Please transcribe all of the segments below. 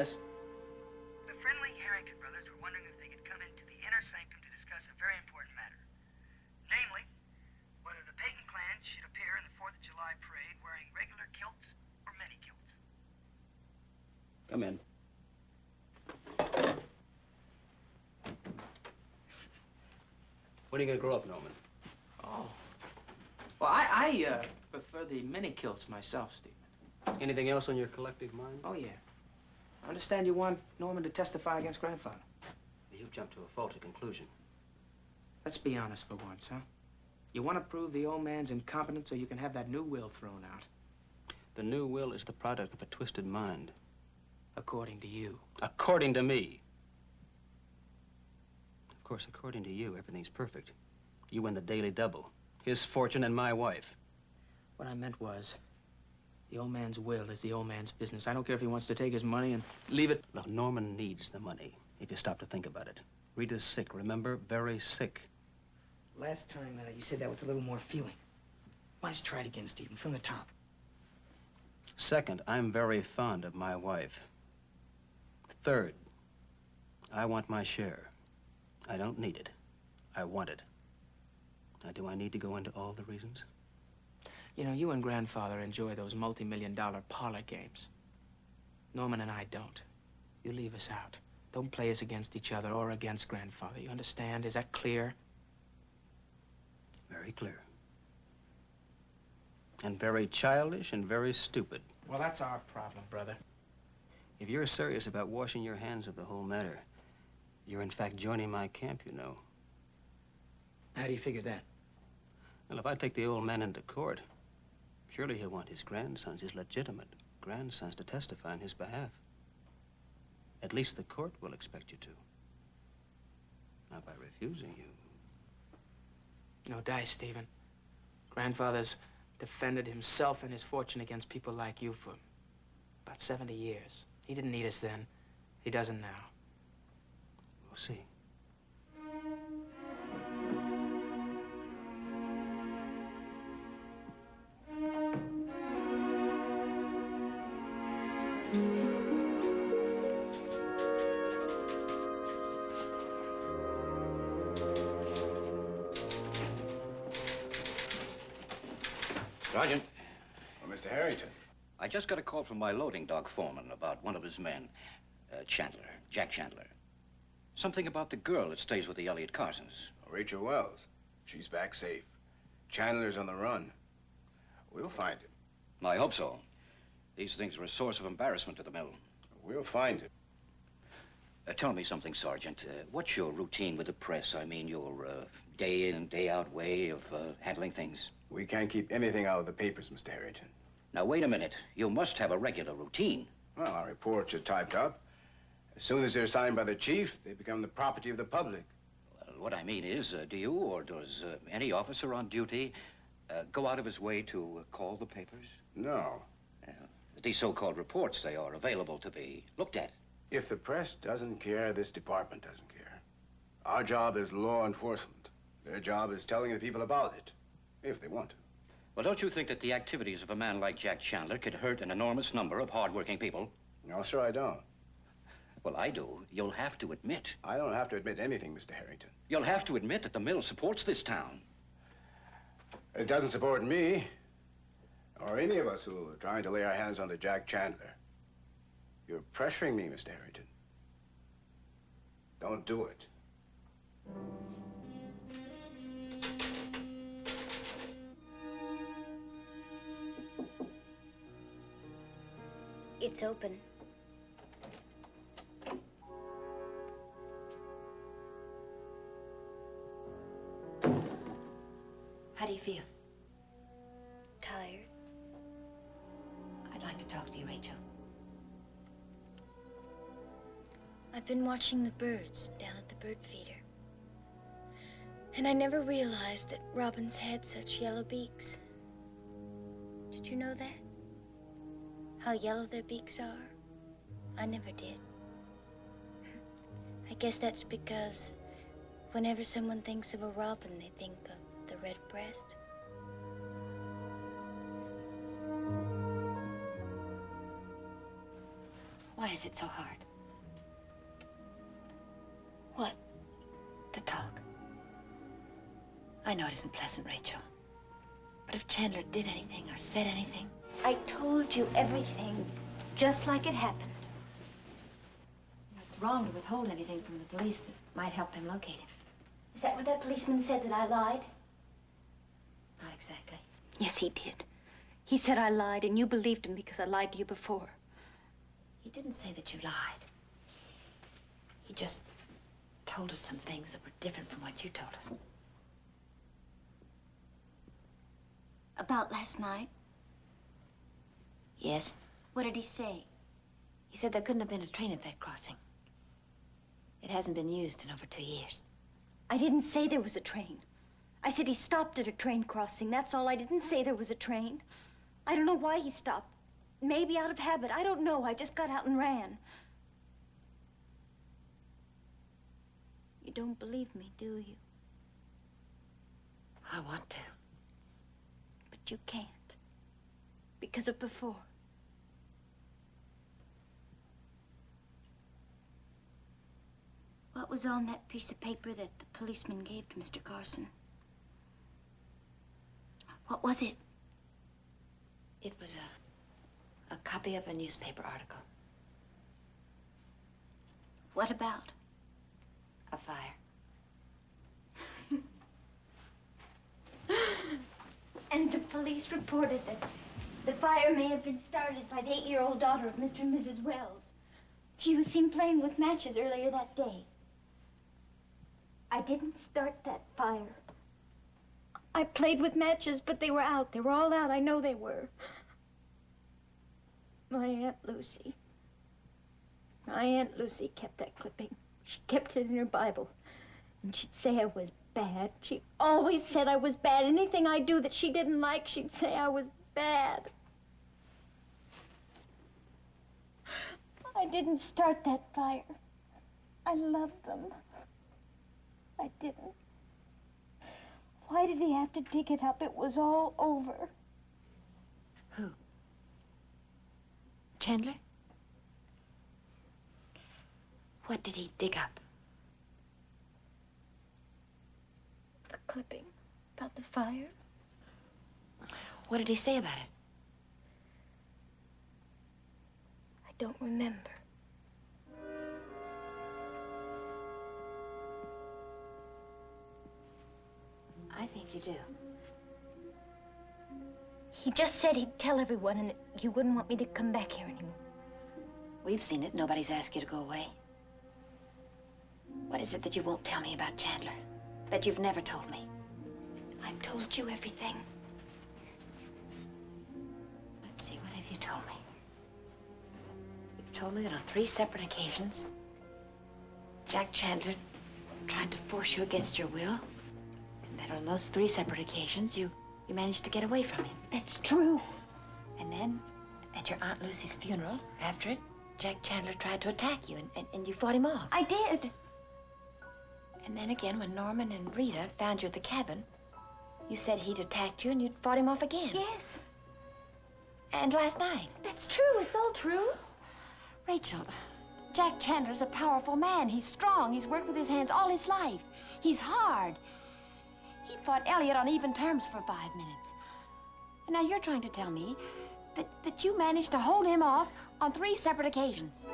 Yes? The friendly Harrington brothers were wondering if they could come into the inner sanctum to discuss a very important matter. Namely, whether the Peyton clan should appear in the 4th of July parade wearing regular kilts or many kilts. Come in. When are you going to grow up, Norman? Oh. Well, I prefer the mini kilts myself, Stephen. Anything else on your collective mind? Oh, yeah. I understand you want Norman to testify against Grandfather. You've jumped to a faulty conclusion. Let's be honest for once, huh? You want to prove the old man's incompetent so you can have that new will thrown out. The new will is the product of a twisted mind. According to you. According to me. Of course, according to you, everything's perfect. You win the daily double. His fortune and my wife. What I meant was, the old man's will is the old man's business. I don't care if he wants to take his money and leave it. Look, Norman needs the money, if you stop to think about it. Rita's sick, remember? Very sick. Last time you said that with a little more feeling. Why don't you try it again, Stephen, from the top? Second, I'm very fond of my wife. Third, I want my share. I don't need it. I want it. Now, do I need to go into all the reasons? You know, you and Grandfather enjoy those multi-million-dollar parlor games. Norman and I don't. You leave us out. Don't play us against each other or against Grandfather. You understand? Is that clear? Very clear. And very childish and very stupid. Well, that's our problem, brother. If you're serious about washing your hands of the whole matter, you're in fact joining my camp, you know. How do you figure that? Well, if I take the old man into court, surely he'll want his grandsons, his legitimate grandsons, to testify on his behalf. At least the court will expect you to. Not by refusing you. No dice, Stephen. Grandfather's defended himself and his fortune against people like you for about 70 years. He didn't need us then. He doesn't now. We'll see. Sergeant. Well, Mr. Harrington. I just got a call from my loading dock foreman about one of his men, Chandler, Jack Chandler. Something about the girl that stays with the Elliott Carsons. Rachel Wells. She's back safe. Chandler's on the run. We'll find him. I hope so. These things are a source of embarrassment to the mill. We'll find him. Tell me something, Sergeant. What's your routine with the press? I mean, your day in and day out way of handling things? We can't keep anything out of the papers, Mr. Harrington. Now, wait a minute. You must have a regular routine. Well, our reports are typed up. As soon as they're signed by the chief, they become the property of the public. Well, what I mean is, do you or does any officer on duty go out of his way to call the papers? No. These so-called reports, they are available to be looked at. If the press doesn't care, this department doesn't care. Our job is law enforcement. Their job is telling the people about it, if they want to. Well, don't you think that the activities of a man like Jack Chandler could hurt an enormous number of hard-working people? No, sir, I don't. Well, I do. You'll have to admit. I don't have to admit anything, Mr. Harrington. You'll have to admit that the mill supports this town. It doesn't support me, or any of us who are trying to lay our hands on the Jack Chandler. You're pressuring me, Mr. Harrington. Don't do it. It's open. How do you feel? Tired. I'd like to talk to you, Rachel. I've been watching the birds down at the bird feeder. And I never realized that robins had such yellow beaks. Did you know that? How yellow their beaks are? I never did. I guess that's because whenever someone thinks of a robin, they think of the red breast. Why is it so hard? What? To talk. I know it isn't pleasant, Rachel. But if Chandler did anything or said anything... I told you everything, just like it happened. It's wrong to withhold anything from the police that might help them locate him. Is that what that policeman said, that I lied? Not exactly. Yes, he did. He said I lied, and you believed him because I lied to you before. He didn't say that you lied. He just told us some things that were different from what you told us. About last night? Yes. What did he say? He said there couldn't have been a train at that crossing. It hasn't been used in over 2 years. I didn't say there was a train. I said he stopped at a train crossing. That's all. I didn't say there was a train. I don't know why he stopped. Maybe out of habit. I don't know. I just got out and ran. You don't believe me, do you? I want to. But you can't. Because of before. What was on that piece of paper that the policeman gave to Mr. Carson? What was it? It was a copy of a newspaper article. What about? A fire. And the police reported that the fire may have been started by the 8-year-old daughter of Mr. and Mrs. Wells. She was seen playing with matches earlier that day. I didn't start that fire. I played with matches, but they were out. They were all out. I know they were. My Aunt Lucy kept that clipping. She kept it in her Bible. And she'd say I was bad. She always said I was bad. Anything I do that she didn't like, she'd say I was bad. I didn't start that fire. I loved them. I didn't. Why did he have to dig it up? It was all over. Who? Chandler? What did he dig up? The clipping about the fire. What did he say about it? I don't remember. I think you do. He just said he'd tell everyone and that you wouldn't want me to come back here anymore. We've seen it. Nobody's asked you to go away. What is it that you won't tell me about Chandler? That you've never told me? I've told you everything. Let's see, what have you told me? You've told me that on 3 separate occasions, Jack Chandler tried to force you against your will, and that on those 3 separate occasions, you managed to get away from him. That's true. And then, at your Aunt Lucy's funeral, after it, Jack Chandler tried to attack you, and you fought him off. I did. And then again, when Norman and Rita found you at the cabin, you said he'd attacked you and you'd fought him off again. Yes. And last night. That's true. It's all true. Rachel, Jack Chandler's a powerful man. He's strong. He's worked with his hands all his life. He's hard. He fought Elliot on even terms for 5 minutes. And now you're trying to tell me that you managed to hold him off on 3 separate occasions.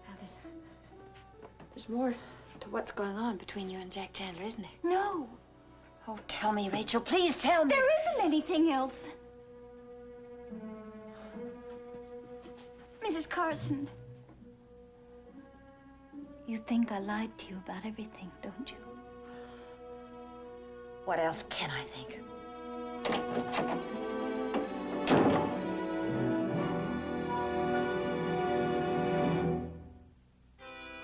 Now, there's more to what's going on between you and Jack Chandler, isn't there? No. Oh, tell me, Rachel. Please tell me. There isn't anything else. Mrs. Carson. You think I lied to you about everything, don't you? What else can I think?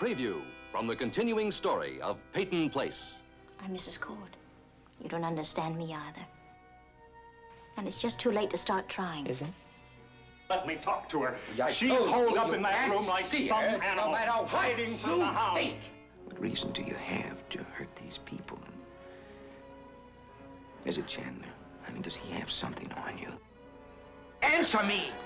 Preview from the continuing story of Peyton Place. I'm Mrs. Cord. You don't understand me either. And it's just too late to start trying. Is it? Let me talk to her. I She's told holed you up you in that can't room like see some her, no animal, matter what hiding from the you hound. think. What reason do you have to hurt these people? Is it Chandler? I mean, does he have something on you? Answer me!